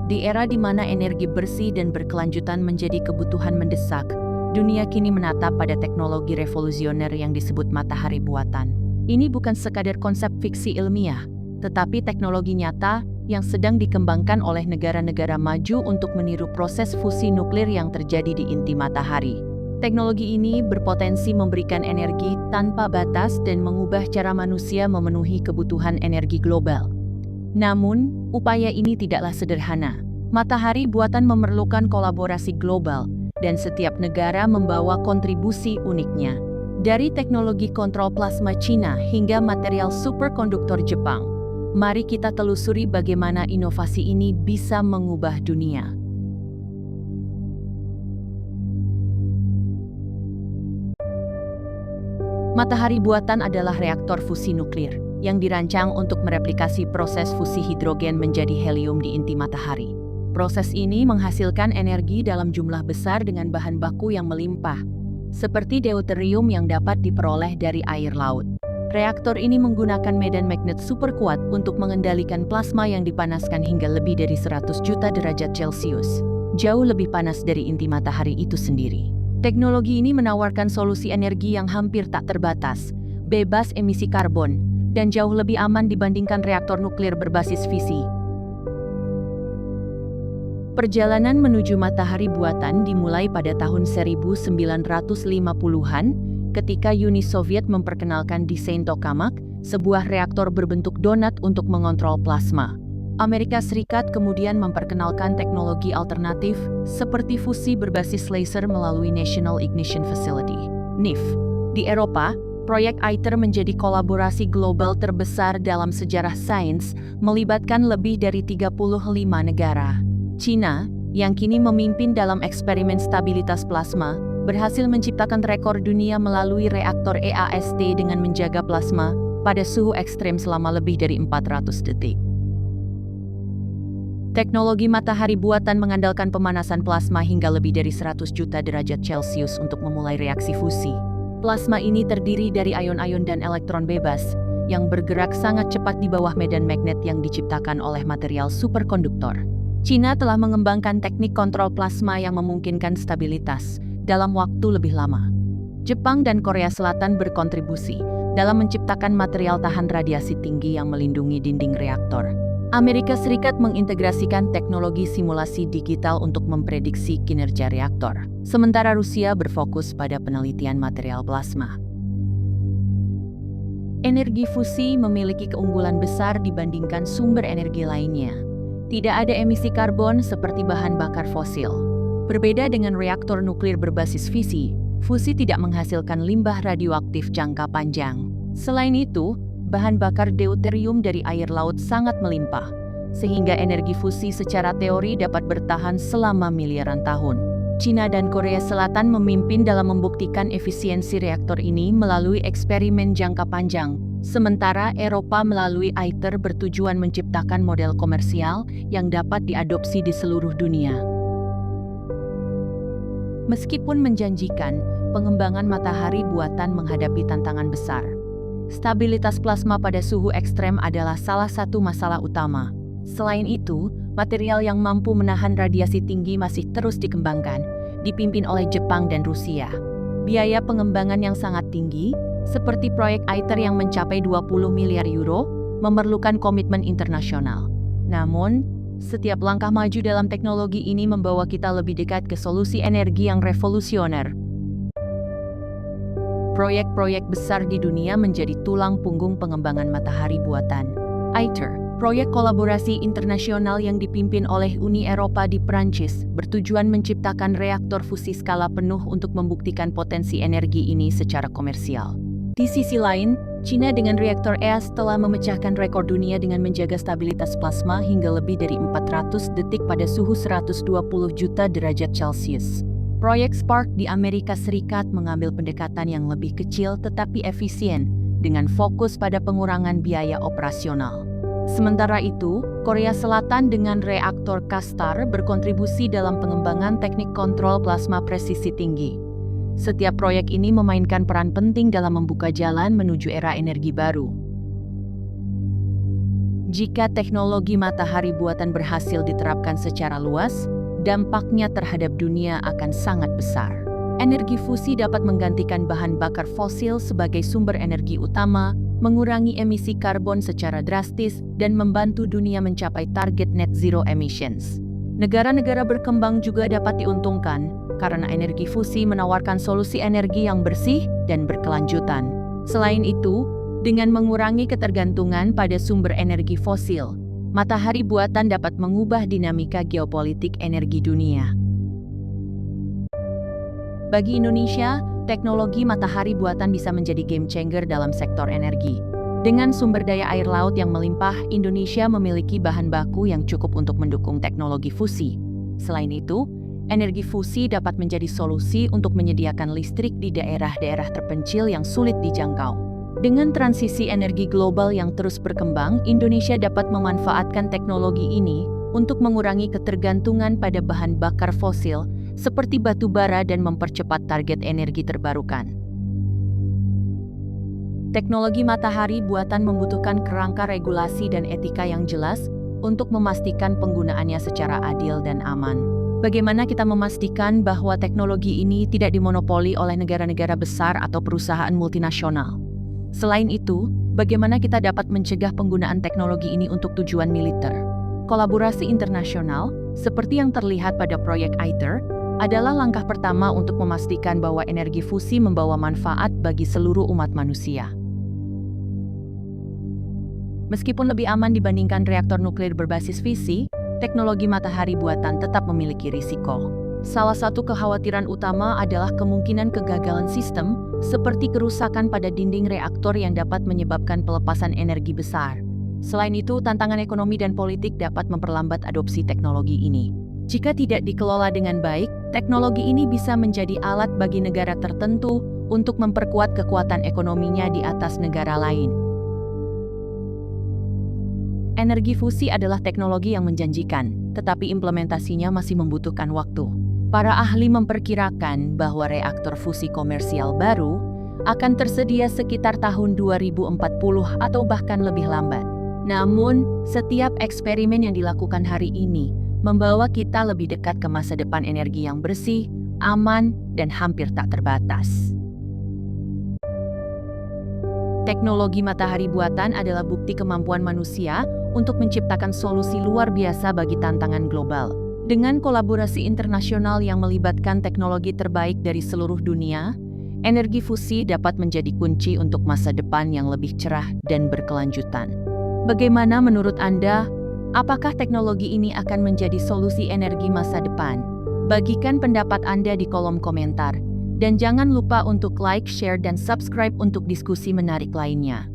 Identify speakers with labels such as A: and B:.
A: Di era di mana energi bersih dan berkelanjutan menjadi kebutuhan mendesak, dunia kini menatap pada teknologi revolusioner yang disebut matahari buatan. Ini bukan sekadar konsep fiksi ilmiah, tetapi teknologi nyata yang sedang dikembangkan oleh negara-negara maju untuk meniru proses fusi nuklir yang terjadi di inti matahari. Teknologi ini berpotensi memberikan energi tanpa batas dan mengubah cara manusia memenuhi kebutuhan energi global. Namun, upaya ini tidaklah sederhana. Matahari buatan memerlukan kolaborasi global, dan setiap negara membawa kontribusi uniknya. Dari teknologi kontrol plasma Cina hingga material superkonduktor Jepang, mari kita telusuri bagaimana inovasi ini bisa mengubah dunia. Matahari buatan adalah reaktor fusi nuklir yang dirancang untuk mereplikasi proses fusi hidrogen menjadi helium di inti matahari. Proses ini menghasilkan energi dalam jumlah besar dengan bahan baku yang melimpah, seperti deuterium yang dapat diperoleh dari air laut. Reaktor ini menggunakan medan magnet super kuat untuk mengendalikan plasma yang dipanaskan hingga lebih dari 100 juta derajat Celcius, jauh lebih panas dari inti matahari itu sendiri. Teknologi ini menawarkan solusi energi yang hampir tak terbatas, bebas emisi karbon, dan jauh lebih aman dibandingkan reaktor nuklir berbasis fisi. Perjalanan menuju matahari buatan dimulai pada tahun 1950-an ketika Uni Soviet memperkenalkan desain tokamak, sebuah reaktor berbentuk donat untuk mengontrol plasma. Amerika Serikat kemudian memperkenalkan teknologi alternatif seperti fusi berbasis laser melalui National Ignition Facility (NIF). Di Eropa, proyek ITER menjadi kolaborasi global terbesar dalam sejarah sains, melibatkan lebih dari 35 negara. Cina, yang kini memimpin dalam eksperimen stabilitas plasma, berhasil menciptakan rekor dunia melalui reaktor EAST dengan menjaga plasma pada suhu ekstrem selama lebih dari 400 detik. Teknologi matahari buatan mengandalkan pemanasan plasma hingga lebih dari 100 juta derajat Celcius untuk memulai reaksi fusi. Plasma ini terdiri dari ion-ion dan elektron bebas, yang bergerak sangat cepat di bawah medan magnet yang diciptakan oleh material superkonduktor. Cina telah mengembangkan teknik kontrol plasma yang memungkinkan stabilitas dalam waktu lebih lama. Jepang dan Korea Selatan berkontribusi dalam menciptakan material tahan radiasi tinggi yang melindungi dinding reaktor. Amerika Serikat mengintegrasikan teknologi simulasi digital untuk memprediksi kinerja reaktor, sementara Rusia berfokus pada penelitian material plasma. Energi fusi memiliki keunggulan besar dibandingkan sumber energi lainnya. Tidak ada emisi karbon seperti bahan bakar fosil. Berbeda dengan reaktor nuklir berbasis fisi, fusi tidak menghasilkan limbah radioaktif jangka panjang. Selain itu, bahan bakar deuterium dari air laut sangat melimpah, sehingga energi fusi secara teori dapat bertahan selama miliaran tahun. Cina dan Korea Selatan memimpin dalam membuktikan efisiensi reaktor ini melalui eksperimen jangka panjang, sementara Eropa melalui ITER bertujuan menciptakan model komersial yang dapat diadopsi di seluruh dunia. Meskipun menjanjikan, pengembangan matahari buatan menghadapi tantangan besar. Stabilitas plasma pada suhu ekstrem adalah salah satu masalah utama. Selain itu, material yang mampu menahan radiasi tinggi masih terus dikembangkan, dipimpin oleh Jepang dan Rusia. Biaya pengembangan yang sangat tinggi, seperti proyek ITER yang mencapai 20 miliar euro, memerlukan komitmen internasional. Namun, setiap langkah maju dalam teknologi ini membawa kita lebih dekat ke solusi energi yang revolusioner. Proyek-proyek besar di dunia menjadi tulang punggung pengembangan matahari buatan. ITER, proyek kolaborasi internasional yang dipimpin oleh Uni Eropa di Prancis, bertujuan menciptakan reaktor fusi skala penuh untuk membuktikan potensi energi ini secara komersial. Di sisi lain, Cina dengan reaktor EAST telah memecahkan rekor dunia dengan menjaga stabilitas plasma hingga lebih dari 400 detik pada suhu 120 juta derajat Celcius. Proyek Spark di Amerika Serikat mengambil pendekatan yang lebih kecil tetapi efisien, dengan fokus pada pengurangan biaya operasional. Sementara itu, Korea Selatan dengan reaktor K-STAR berkontribusi dalam pengembangan teknik kontrol plasma presisi tinggi. Setiap proyek ini memainkan peran penting dalam membuka jalan menuju era energi baru. Jika teknologi matahari buatan berhasil diterapkan secara luas, dampaknya terhadap dunia akan sangat besar. Energi fusi dapat menggantikan bahan bakar fosil sebagai sumber energi utama, mengurangi emisi karbon secara drastis, dan membantu dunia mencapai target net zero emissions. Negara-negara berkembang juga dapat diuntungkan karena energi fusi menawarkan solusi energi yang bersih dan berkelanjutan. Selain itu, dengan mengurangi ketergantungan pada sumber energi fosil, matahari buatan dapat mengubah dinamika geopolitik energi dunia. Bagi Indonesia, teknologi matahari buatan bisa menjadi game changer dalam sektor energi. Dengan sumber daya air laut yang melimpah, Indonesia memiliki bahan baku yang cukup untuk mendukung teknologi fusi. Selain itu, energi fusi dapat menjadi solusi untuk menyediakan listrik di daerah-daerah terpencil yang sulit dijangkau. Dengan transisi energi global yang terus berkembang, Indonesia dapat memanfaatkan teknologi ini untuk mengurangi ketergantungan pada bahan bakar fosil seperti batu bara dan mempercepat target energi terbarukan. Teknologi matahari buatan membutuhkan kerangka regulasi dan etika yang jelas untuk memastikan penggunaannya secara adil dan aman. Bagaimana kita memastikan bahwa teknologi ini tidak dimonopoli oleh negara-negara besar atau perusahaan multinasional? Selain itu, bagaimana kita dapat mencegah penggunaan teknologi ini untuk tujuan militer? Kolaborasi internasional, seperti yang terlihat pada proyek ITER, adalah langkah pertama untuk memastikan bahwa energi fusi membawa manfaat bagi seluruh umat manusia. Meskipun lebih aman dibandingkan reaktor nuklir berbasis fisi, teknologi matahari buatan tetap memiliki risiko. Salah satu kekhawatiran utama adalah kemungkinan kegagalan sistem, seperti kerusakan pada dinding reaktor yang dapat menyebabkan pelepasan energi besar. Selain itu, tantangan ekonomi dan politik dapat memperlambat adopsi teknologi ini. Jika tidak dikelola dengan baik, teknologi ini bisa menjadi alat bagi negara tertentu untuk memperkuat kekuatan ekonominya di atas negara lain. Energi fusi adalah teknologi yang menjanjikan, tetapi implementasinya masih membutuhkan waktu. Para ahli memperkirakan bahwa reaktor fusi komersial baru akan tersedia sekitar tahun 2040 atau bahkan lebih lambat. Namun, setiap eksperimen yang dilakukan hari ini membawa kita lebih dekat ke masa depan energi yang bersih, aman, dan hampir tak terbatas. Teknologi matahari buatan adalah bukti kemampuan manusia untuk menciptakan solusi luar biasa bagi tantangan global. Dengan kolaborasi internasional yang melibatkan teknologi terbaik dari seluruh dunia, energi fusi dapat menjadi kunci untuk masa depan yang lebih cerah dan berkelanjutan. Bagaimana menurut Anda? Apakah teknologi ini akan menjadi solusi energi masa depan? Bagikan pendapat Anda di kolom komentar. Dan jangan lupa untuk like, share, dan subscribe untuk diskusi menarik lainnya.